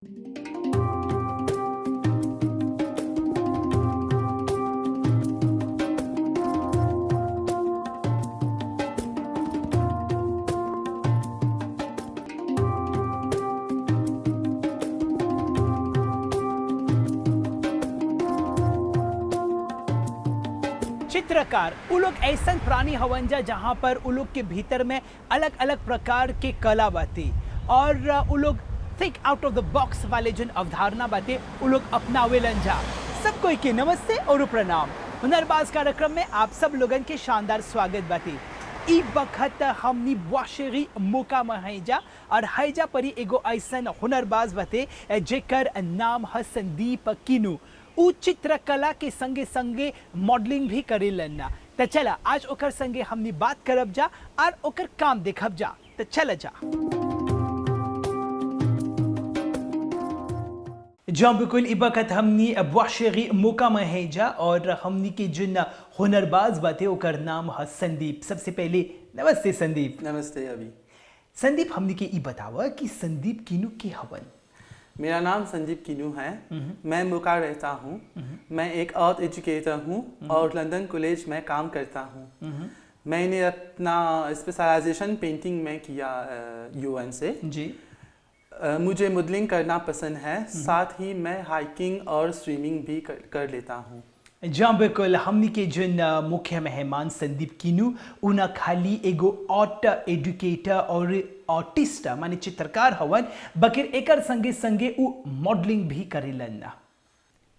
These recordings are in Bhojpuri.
चित्रकार उ लोग ऐसा प्राणी हवन जा जहाँ पर उ लोग के भीतर में अलग अलग प्रकार के कला बाती और उ लोग think out of the box वाले जो अवधारणा बाते उ लोग अपनावेलन जा। सब कोई के नमस्ते और प्रणाम। हुनरबाज कार्यक्रम में आप सब लोगन के शानदार स्वागत बाती। ई बखत हमनी बुआशेरी मौका में हैजा और हैजा परी एगो ऐसा हुनरबाज बाते जेकर नाम है संदीप किनू। उ चित्रकला के संगे संगे मॉडलिंग भी करेलन। तो चला आज ओकर संगे हमनी बात करब जा और ओकर काम देखब जा। तो चल जा। जब बिल्कुल ई वक्त हमनी बुआशेरी मौका में है जा और हमनी के जिन हुनरबाज बाते ओकर नाम है संदीप। सबसे पहले नमस्ते संदीप। नमस्ते अभी। संदीप हमनी के ई बतावा कि संदीप किनू के हवन। मेरा नाम संदीप किनू है। मैं मुका रहता हूँ। मैं एक आर्ट एजुकेटर हूँ और लंदन कॉलेज में काम करता हूँ। मैंने अपना स्पेशलाइजेशन पेंटिंग में किया यूएन से जी। मुझे मॉडलिंग करना पसंद है, साथ ही मैं हाइकिंग और स्विमिंग भी कर लेता हूँ। जहाँ बिल्कुल हमनी के जिन मुख्य मेहमान संदीप किनू उना खाली एगो आर्ट एजुकेटर और आर्टिस्ट माने चित्रकार हवन, बकिर एकर संगे संगे उ मॉडलिंग भी करेलन।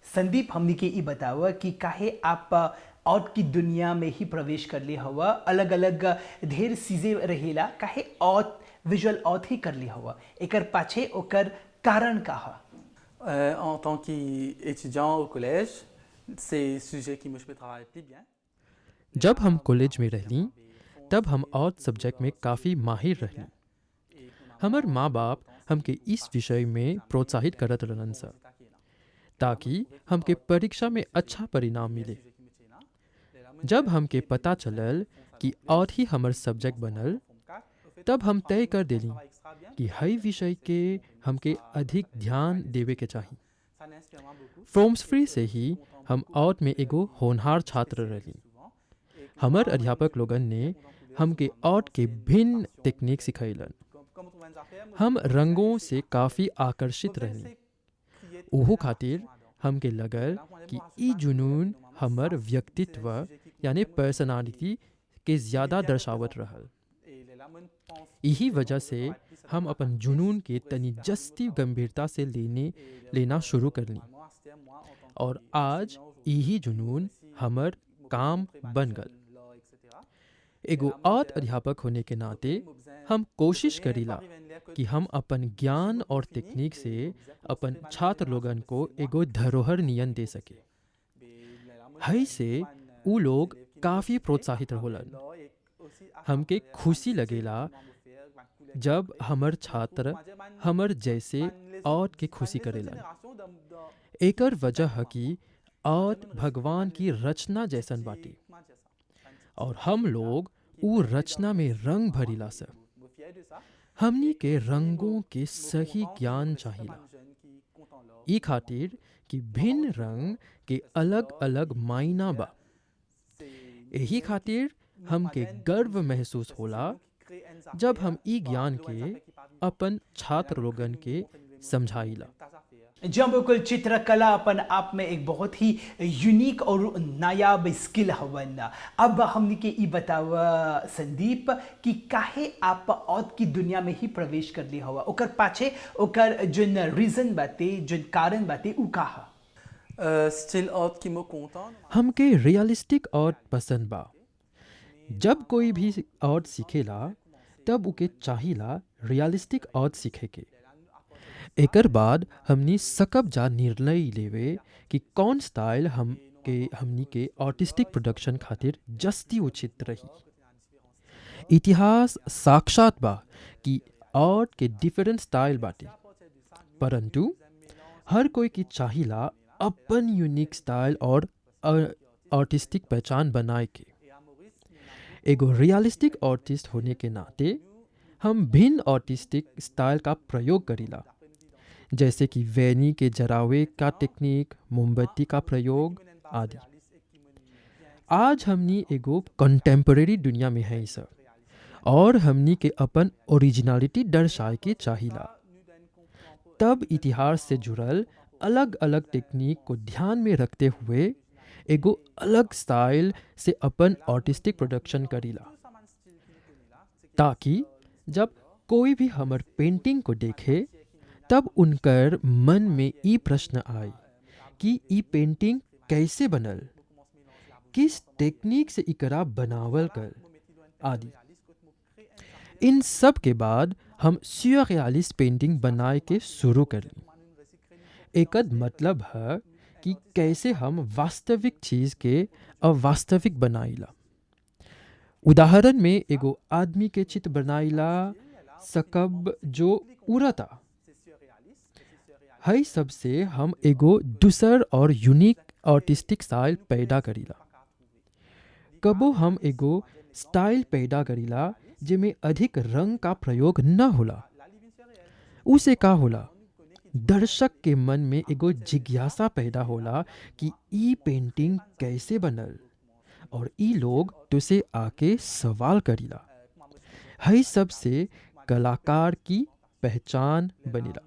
संदीप हमनी के ई बतावा कि काहे आप आर्ट की दुनिया में ही प्रवेश कर ले हवा। अलग अलग ढेर चीजें रहेला, काहे आर्ट विजुअल आर्ट ही कर ले हवा, एकर पाछे ओकर कारण का है? En tant qu'étudiant au collège, c'est sujet qui मुझ पे travaille plus bien। जब हम कॉलेज में रहली तब हम आर्ट सब्जेक्ट में काफ़ी माहिर रहली। हमर माँ बाप हमके इस विषय में प्रोत्साहित करत रहलन सा ताकि हमके परीक्षा में अच्छा परिणाम मिले। जब हमके पता चलल कि आर्ट ही हमर सब्जेक्ट बनल तब हम तय कर देली कि हई विषय के हमके अधिक ध्यान देवे के चाहिए। फ्रॉम्स फ्री से ही हम आर्ट में एगो होनहार छात्र रही। हमर अध्यापक लोगन ने हमके आर्ट के भिन्न टेक्निक सिखैलन। हम रंगों से काफ़ी आकर्षित रहनी। ओहो खातिर हमके लगल कि ई जुनून हमर व्यक्तित्व यानी पर्सनालिटी के ज़्यादा दर्शावत रहल। यही वजह से हम अपन जुनून के तनी जस्ती गंभीरता से लेना शुरू करनी और आज यही जुनून हमर काम बन गल। एगो आर्ट अध्यापक होने के नाते हम कोशिश करीला कि हम अपन ज्ञान और तकनीक से अपन छात्र लोगन को एगो धरोहर नियन दे सके। हई से उ लोग काफ़ी प्रोत्साहित होलन। हमके खुशी लगेला जब हमर छात्र हमर जैसे आर्ट के खुशी करेलन। एकर वजह है कि आर्ट भगवान की रचना जैसन बाटी और हम लोग उ रचना में रंग भरीला से। हमनी के रंगों के सही ज्ञान चाहिला। ई खातिर कि भिन्न रंग के अलग अलग मायना बा। यही खातिर हमके गर्व महसूस होला जब हम ई ज्ञान के अपन छात्र लोगन के समझाइला। जब बिल्कुल चित्रकला अपन आप में एक बहुत ही यूनिक और नायाब स्किल हवन। अब हमने के ई बतावा संदीप कि काहे आप आर्ट की दुनिया में ही प्रवेश कर ली हवा, ओकर पाछे ओकर जोन रीजन बाते जोन कारण बाते उ का है? स्टिल आर्ट की मो कोंतान हमके रियलिस्टिक आर्ट पसंद बा। जब कोई भी आर्ट सीखेला तब उके चाहिला रियलिस्टिक आर्ट सीखे के। एकर बाद हमनी सकब जा निर्णय लेवे कि कौन स्टाइल हमनी के आर्टिस्टिक प्रोडक्शन खातिर जस्ती उचित रही। इतिहास साक्षात बा कि आर्ट के डिफरेंट स्टाइल बाटे, परंतु हर कोई की चाहिला अपन यूनिक स्टाइल और आर्टिस्टिक पहचान बनाए के। एगो रियलिस्टिक आर्टिस्ट होने के नाते हम भिन्न आर्टिस्टिक स्टाइल का प्रयोग करीला, जैसे कि वैनी के जरावे का टेक्निक, मोमबत्ती का प्रयोग आदि। आज हमनी एगो कंटेम्परेरी दुनिया में है सब, और हमनी के अपन ओरिजिनलिटी दर्शाए के चाहिला। तब इतिहास से जुड़ल अलग अलग टेक्निक को ध्यान में रखते हुए एगो अलग स्टाइल से अपन आर्टिस्टिक प्रोडक्शन करीला, ताकि जब कोई भी हमर पेंटिंग को देखे तब उनकर मन में ई प्रश्न आए कि ई पेंटिंग कैसे बनल, किस टेक्निक से इकरा बनावल कर आदि। इन सब के बाद हम surrealist पेंटिंग बनाए के शुरू कर ली। एकद मतलब है कि कैसे हम वास्तविक चीज के अवास्तविक बनाइला। उदाहरण में एगो आदमी के चित्र बनाइला सकब जो उड़ता। हई सबसे हम एगो दूसर और यूनिक आर्टिस्टिक स्टाइल पैदा करीला। कबो हम एगो स्टाइल पैदा करीला जिसमें अधिक रंग का प्रयोग न होला। उसे का होला, दर्शक के मन में एगो जिज्ञासा पैदा होला कि ई पेंटिंग कैसे बनल, और ई लोग तुसे आके सवाल करीला। हई सब से कलाकार की पहचान बनेला।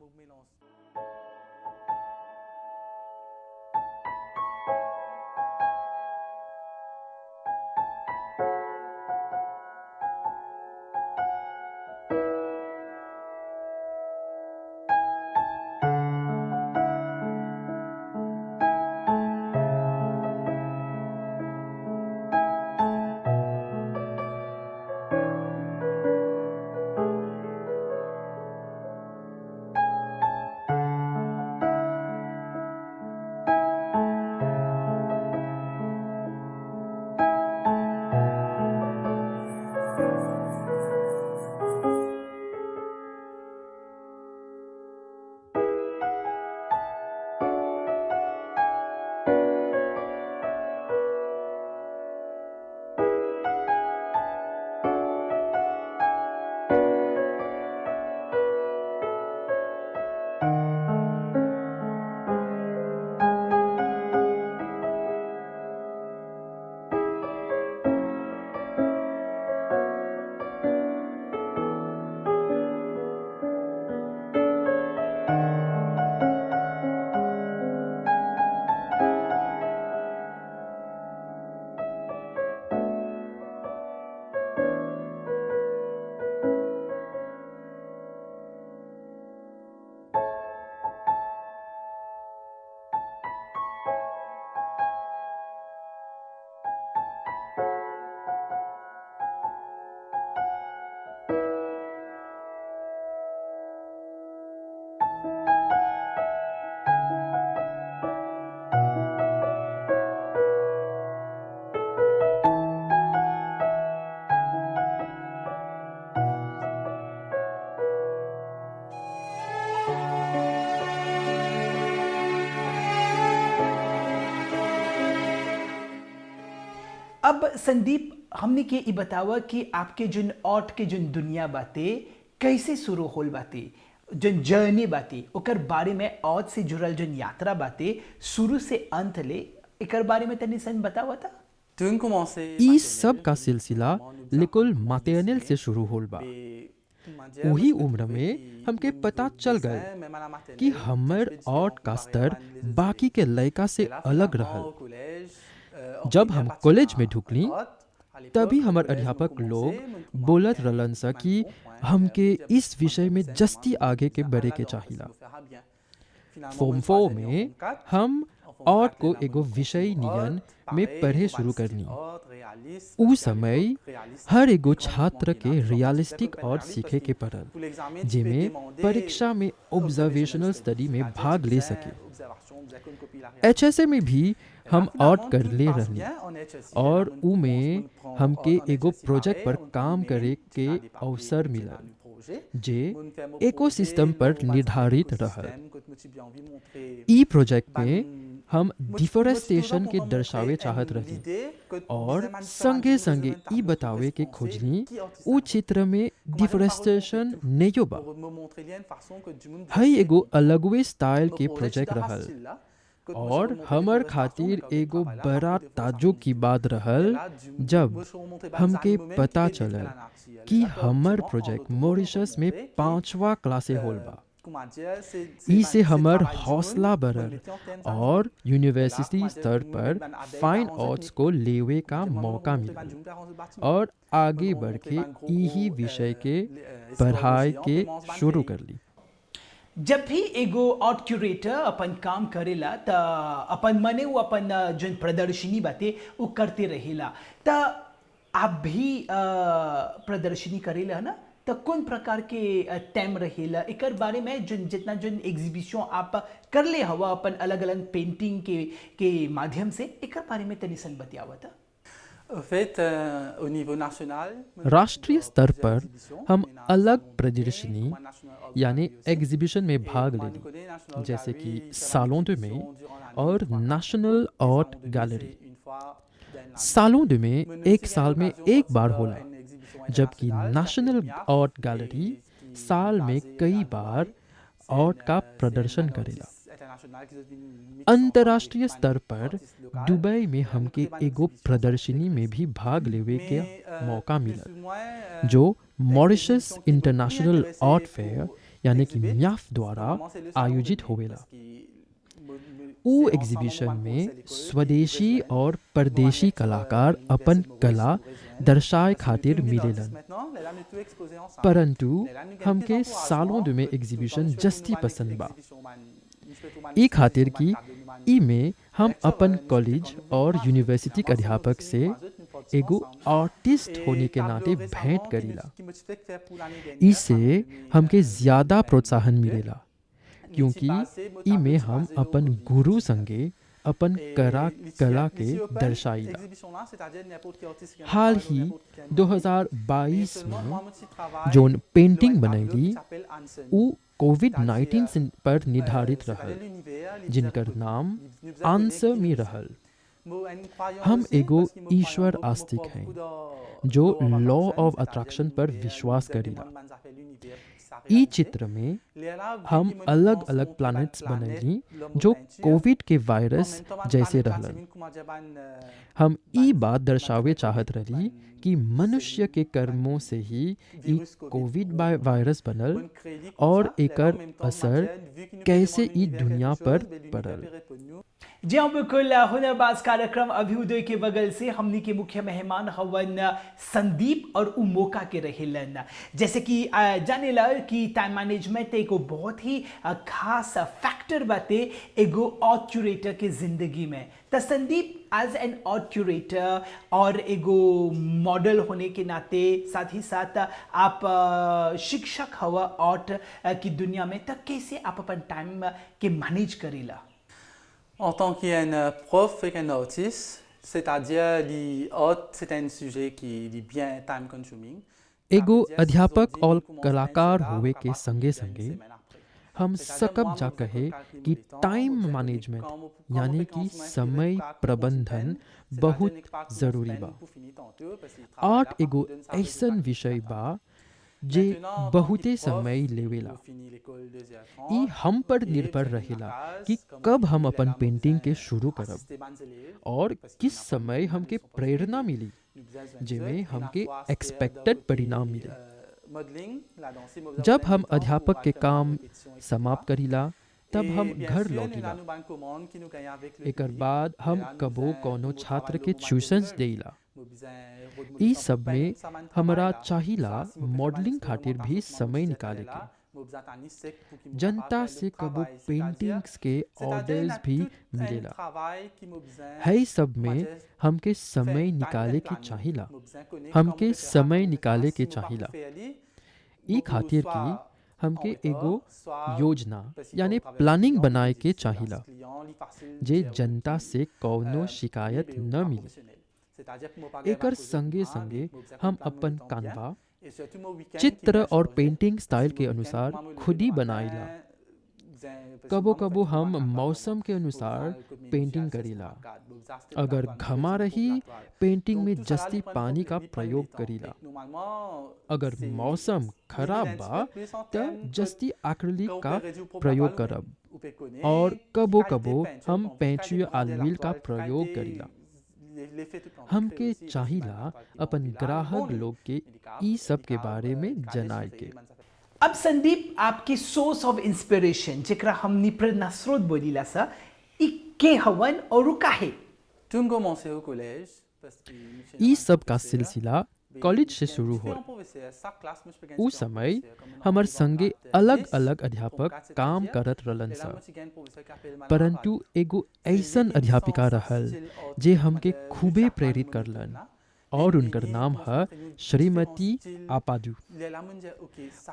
अब संदीप, हमने के ई बतावा कि आपके जुन आर्ट के जुन दुनिया बाते कैसे शुरू होल बाते, जुन जर्नी बाते ओकर बारे में आर्ट से जुड़ल जुन यात्रा बाते शुरू से अंत ले एकर बारे में तनी सन बतावा था। ई सब का सिलसिला लिकुल मातेनिल से शुरू होल बा। वही उम्र में हमके पता चल गए कि हमर आर्ट का स्तर बाकी के लयका से अलग रहल। जब हम कॉलेज में ढुकली तभी हमार अध्यापक लोग बोलत रहलन सा कि हमके इस विषय में जस्ती आगे के बढ़े के चाहिला। फॉर्म 4 में हम आर्ट को एगो विषय नियन में पढ़े शुरू करनी। उस समय हर एगो छात्र के रियलिस्टिक आर्ट सीखे के पड़ल, जिमें परीक्षा में ऑब्जर्वेशनल स्टडी में भाग ले सके। HSA में भी हम आर्ट कर ले रहनी, और उ में हमके एगो प्रोजेक्ट पर काम करे के अवसर मिलल। जे इकोसिस्टम पर निर्धारित रहल। ई प्रोजेक्ट में हम डिफोरेस्टेशन के दर्शावे चाहत रही और संगे संगे ई बतावे के खोजनी उ क्षेत्र में डिफोरेस्टेशन नहीं बा। हई एगो अलगवे स्टाइल के प्रोजेक्ट रहल और हमर खातिर एगो बड़ा ताज्जुब की बात रहल जब हमके पता चलल कि हमर प्रोजेक्ट मॉरिशस में 5वां क्लासे होल बा। इसे हमर हौसला बढ़ल और यूनिवर्सिटी स्तर पर फाइन आर्ट्स को लेवे का मौका मिलल और आगे बढ़ के यही विषय के पढ़ाई के शुरू कर ली। जब भी एगो आर्ट क्यूरेटर अपन काम करेला त अपन मने वो अपन जन प्रदर्शनी बाते वो करते रहेला। त आप भी प्रदर्शनी करेला ना, तो कौन प्रकार के थीम रहेला एकर बारे में जन जितना जन एग्जीबिशन आप कर ले हवा अपन अलग अलग पेंटिंग के माध्यम से एकर बारे में तनी सन बतावत। राष्ट्रीय स्तर पर हम अलग प्रदर्शनी यानी एग्जीबिशन में भाग लेली, जैसे कि सालों दे में और नेशनल आर्ट गैलरी। सालों दे में एक साल में एक बार होला, जबकि नेशनल आर्ट गैलरी साल में कई बार आर्ट का प्रदर्शन करेला। अंतर्राष्ट्रीय स्तर पर दुबई में हमके एगो प्रदर्शनी में भी भाग लेवे के मौका मिला, जो मॉरिशस इंटरनेशनल आर्ट फेयर यानी कि म्याफ द्वारा आयोजित होवेला। उ एग्जीबिशन में स्वदेशी और परदेशी कलाकार अपन कला दर्शाए खातिर मिलेलन, परंतु हमके सालों दे में एग्जीबिशन जस्ती पसंद बा। ई खातिर की ई में हम अपन कॉलेज और यूनिवर्सिटी के अध्यापक से एगो आर्टिस्ट होने के नाते भेंट करीला। इससे हमके ज्यादा प्रोत्साहन मिलेला, क्योंकि ई में हम अपन गुरु संगे अपन कला के दर्शाइला। हाल ही 2022 में जोन पेंटिंग बनैली उ कोविड-19 पर निर्धारित रहल, जिनकर नाम आंसर में रहल। हम एगो ईश्वर आस्तिक हैं जो लॉ ऑफ अट्रैक्शन पर विश्वास करीला। ई चित्र में हम अलग अलग प्लैनेट्स बनैली जो कोविड के वायरस जैसे रहलन। हम ई बात दर्शावे चाहत रही कि मनुष्य के कर्मों से ही ई कोविड वायरस बनल और एकर असर कैसे ई दुनिया पर पड़ल। जी हाँ, बिल्कुल। हुनरबाज कार्यक्रम अभ्युदय के बगल से हमनी के मुख्य मेहमान हवन संदीप और उमोका के रहेलन। जैसे कि जानेला कि टाइम मैनेजमेंट एगो बहुत ही खास फैक्टर बाते एगो आर्ट क्यूरेटर के जिंदगी में। तो Sandeep as an art curator और एगो मॉडल होने के नाते साथ ही साथ आप शिक्षक हवा आर्ट की दुनिया में, तब कैसे आप अपन टाइम के मैनेज करेला? En tant qu'un prof et qu'un artiste, c'est-à-dire l'art, c'est un sujet qui est bien time consuming. एगो अध्यापक और कलाकार हुए के संगे संगे हम सकब जा कहे कि टाइम मैनेजमेंट यानी कि समय प्रबंधन बहुत जरूरी बा। आर्ट एगो ऐसन विषय बा जे बहुते समय लेवेला। ई हम पर निर्भर रहेला कि कब हम अपन पेंटिंग के शुरू करब और किस समय हमके प्रेरणा मिली, जेमे हमके एक्सपेक्टेड परिणाम मिले। जब हम अध्यापक के काम समाप्त करीला तब हम घर लौटीला। एकर बाद हम कबो कोनो छात्र के ट्यूशन्स देला। ई सब में हमरा चाहिला मॉडलिंग खातिर भी समय निकाले के। जनता से कबो पेंटिंग्स के ऑर्डर्स भी मिलेला। है सब में हमके समय निकाले के चाहिला। हमके समय निकाले के चाहिला। ई खातिर की हमके एगो योजना यानी प्लानिंग बनाए के चाहिला, जे जनता से कौनो शिकायत न मिले। एकर संगे संगे हम अपन कानवा चित्र और पेंटिंग स्टाइल के अनुसार खुद ही बनाइला। कबो कबो हम मौसम के अनुसार पेंटिंग करीला। अगर घमा रही पेंटिंग में जस्ती पानी का प्रयोग करीला। अगर मौसम खराब बा त जस्ती एक्रिलिक का प्रयोग करब और कबो कबो हम पेंचुया आलमील का प्रयोग करीला। हमके चाहिला अपन ग्राहक लोग के ई सब के बारे में जनाए के। अब संदीप, आपकी सोर्स ऑफ इंस्पिरेशन जेकरा हमनी प्रेरणा स्रोत बोलीला सा, ई के हवन और काहे? ई सब का सिलसिला कॉलेज से शुरू हो। उस समय हमर संगे अलग अलग अध्यापक काम करत रहलन सा, परंतु एगो ऐसन अध्यापिका रहल जे हमके खूबे प्रेरित करलन और उनकर नाम है श्रीमती आपादू।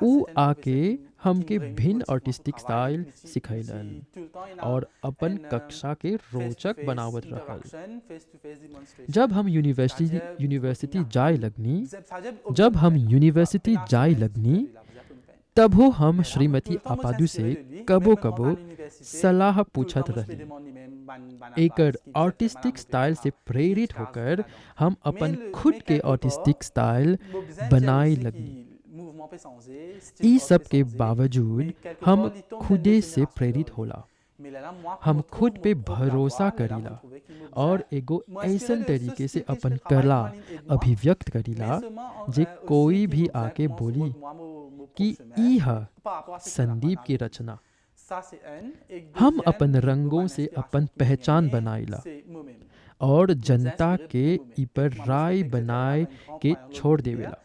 ऊ आके हमके भिन्न आर्टिस्टिक स्टाइल सिखैलन और अपन कक्षा के रोचक बनावत रहल। जब हम यूनिवर्सिटी जाए लगनी तबो हम श्रीमती आपादू से कबो कबो सलाह पूछत रही। एकर आर्टिस्टिक स्टाइल से प्रेरित होकर हम अपन खुद के आर्टिस्टिक स्टाइल बनाए लगनी। ई सब के बावजूद हम खुदे से प्रेरित होला। हम खुद पे भरोसा करीला और एगो ऐसन तरीके से अपन कला अभिव्यक्त करीला जे कोई भी आके बोली कि ई है संदीप की रचना। हम अपन रंगों से अपन पहचान बनाइला और जनता के ई पर राय बनाए के छोड़ देवेला।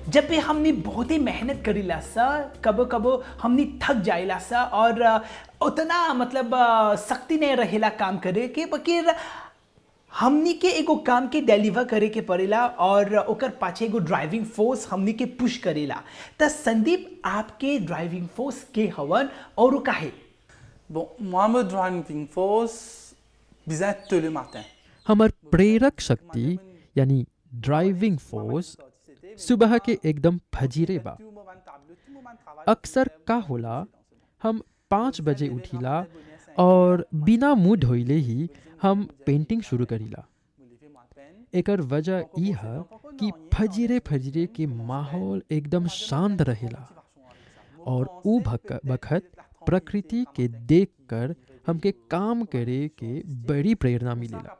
जब भी हमने बहुत ही मेहनत करीला सा, कबो कबो हमने थक जाइला सा और उतना मतलब शक्ति नहीं रहेला काम करे के, बकीर हमनी के एगो काम के डिलीवर करे के पड़ेला और ओकर पाछे एगो ड्राइविंग फोर्स हमनी के पुश करेला। त संदीप आपके ड्राइविंग फोर्स के हवन और उ काहे? Bon, moi, mon driving force vient tôt le matin. हमर प्रेरक शक्ति यानी ड्राइविंग फोर्स सुबह के एकदम फजीरे बा। अक्सर का होला हम 5 बजे उठिला और बिना मुंह धोइले ही हम पेंटिंग शुरू करीला। एकर वजह ई है कि फजीरे फजीरे के माहौल एकदम शांत रहेला और ऊ बखत प्रकृति के देखकर हमके काम करे के बड़ी प्रेरणा मिलेला।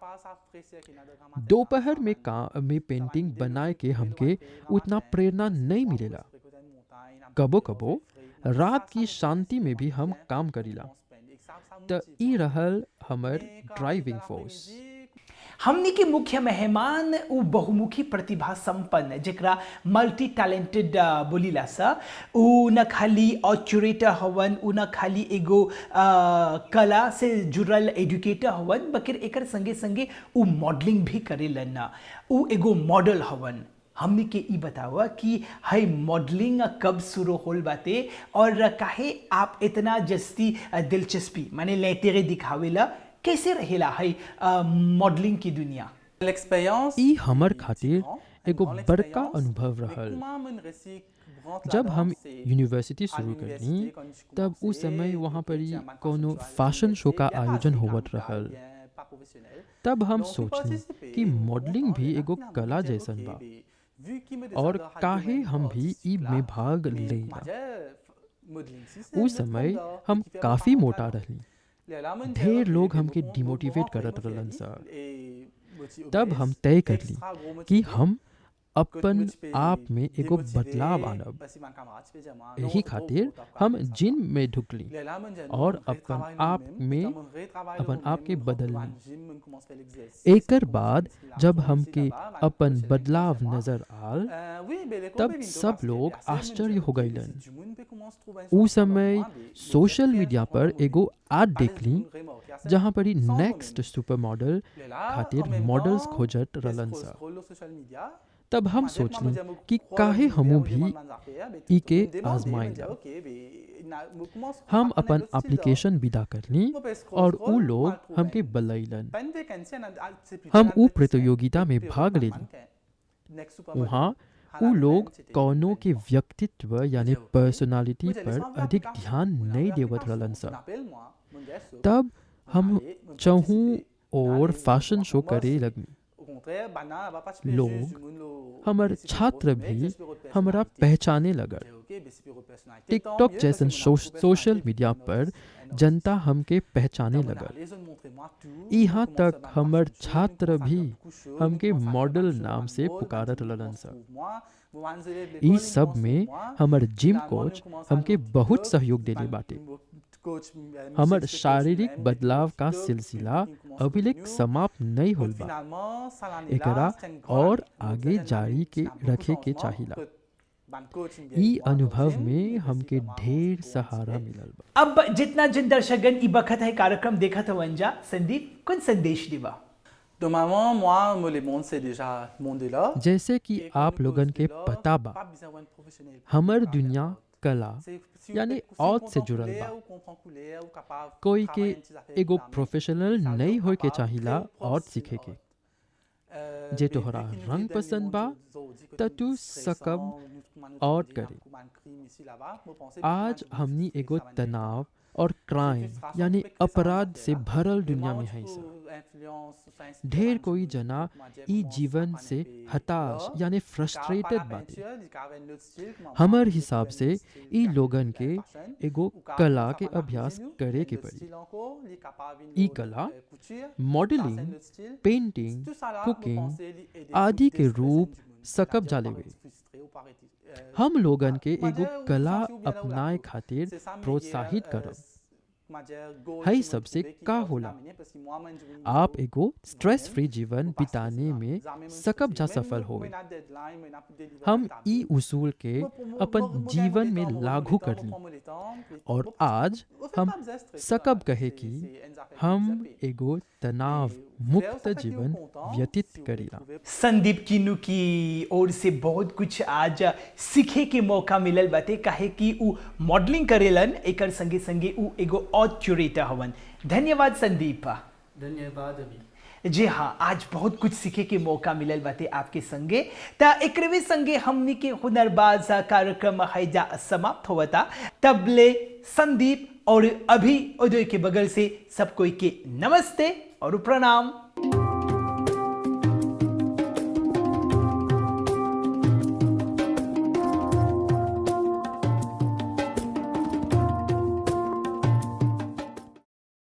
दोपहर में पेंटिंग बनाए के हमके उतना प्रेरणा नहीं मिलेला। कबो कबो रात की शांति में भी हम काम करीला। त ई रहल हमर ड्राइविंग फोर्स। हमनी के मुख्य मेहमान उ बहुमुखी प्रतिभा संपन्न जेकरा मल्टी टैलेंटेड बोलीला सा। उ न खाली ऑक्यूरेटर हवन, उ न खाली एगो कला से जुड़ल एजुकेटर हवन, बल्कि एकर संगे संगे उ मॉडलिंग भी करेलन। उ एगो मॉडल हवन। हमनी के ई बतावा कि हई मॉडलिंग कब शुरू होल बाते और काहे आप इतना जस्ती दिलचस्पी माने लेतेरे दिखावेला, कैसे रहेला हई मॉडलिंग की दुनिया? L'expérience ई हमर खातिर एगो बड़का अनुभव रहल। जब हम यूनिवर्सिटी शुरू करनी तब उस समय वहाँ पर ही कोनो फैशन शो का आयोजन होवत रहल। तब हम सोचनी कि मॉडलिंग भी एगो कला जैसन बा और काहे हम भी ई में भाग लेला। उस समय हम काफी मोटा रहली। ढेर लोग हमके डिमोटिवेट करत रहलन सर। तब हम तय करली कि हम अपन आप में एगो बदलाव आनब। यही खातिर हम जिम में ढुकली और अपन आप के बदलनी। एकर बाद जब हमके अपन बदलाव नजर आल तब सब लोग आश्चर्य हो गईलन। उस समय सोशल मीडिया पर एगो ad देखली जहाँ पर ही नेक्स्ट सुपर मॉडल खातिर मॉडल्स खोजत रहलन सा। तब हम सोचली कि काहे हमू भी इके आजमाइला। हम अपन एप्लीकेशन विदा करली और उ लोग हमके बुलैलन। हम उ प्रतियोगिता में भाग लेली। वहाँ उ लोग कौनों के व्यक्तित्व यानी पर्सनालिटी पर अधिक ध्यान नहीं देवत रहलन सा। तब हम चहु और फैशन शो करे लगनी। लोग हमर छात्र भी हमरा पहचाने लगल। टिकटॉक जैसन सोशल मीडिया पर जनता हमके पहचाने लगल। यहाँ तक हमर छात्र भी हमके मॉडल नाम से पुकारत रहलन सा। ई सब में हमर जिम कोच हमके बहुत सहयोग देले बाटे। हमर शारीरिक बदलाव का सिलसिला अभिलेख समाप्त नहीं होल बा। एकरा और आगे जारी के रखे के चाहिला। ई अनुभव में हमके ढेर सहारा मिलल बा। अब जितना जिन दर्शकगण ई बखत है कार्यक्रम देखत हवन जा, संदीप कौन संदेश दिवा? Normalement, moi, le monde c'est déjà monde là. जैसे कि आप लोगन के पता बा, हमर दुनिया कला यानी आर्ट से जुड़ल बा। कोई के एगो प्रोफेशनल नहीं होए के चाहिला आर्ट सीखे के। जे तोहरा रंग पसंद बा त तू सकब आर्ट करे। आज हमनी एगो तनाव और क्राइम यानी अपराध से भरल दुनिया में है सा। ढेर कोई जना ई जीवन से हताश यानी फ्रस्ट्रेटेड बाटे। हमर हिसाब से ई लोगन के एगो कला के अभ्यास करे के पड़ी। ई कला मॉडलिंग, पेंटिंग, कुकिंग आदि के रूप सकब जालेवे। हम लोगन के एगो कला अपनाए खातिर प्रोत्साहित करब। हई सबसे का होला? आप एगो स्ट्रेस फ्री जीवन बिताने में सकब जा सफल होवे। हम ई उसूल के अपन जीवन में लागू करली और आज हम सकब कहे कि हम एगो तनाव मुक्त जीवन व्यतीत करीला। संदीप किन्नू की ओर से बहुत कुछ आज सीखे के मौका मिलल बाटे, काहे कि उ मॉडलिंग करेलन, एकर संगे संगे उ एगो और क्यूरेटर हवन। धन्यवाद संदीप। धन्यवाद अभी। जी हाँ, आज बहुत कुछ सीखे के मौका मिलल बाटे आपके संगे। ता एकरवे संगे हमनी के हुनरबाज कार्यक्रम हैजा समाप्त होता। तबले संदीप और अभी उदय के बगल से सब कोई के नमस्ते और प्रणाम।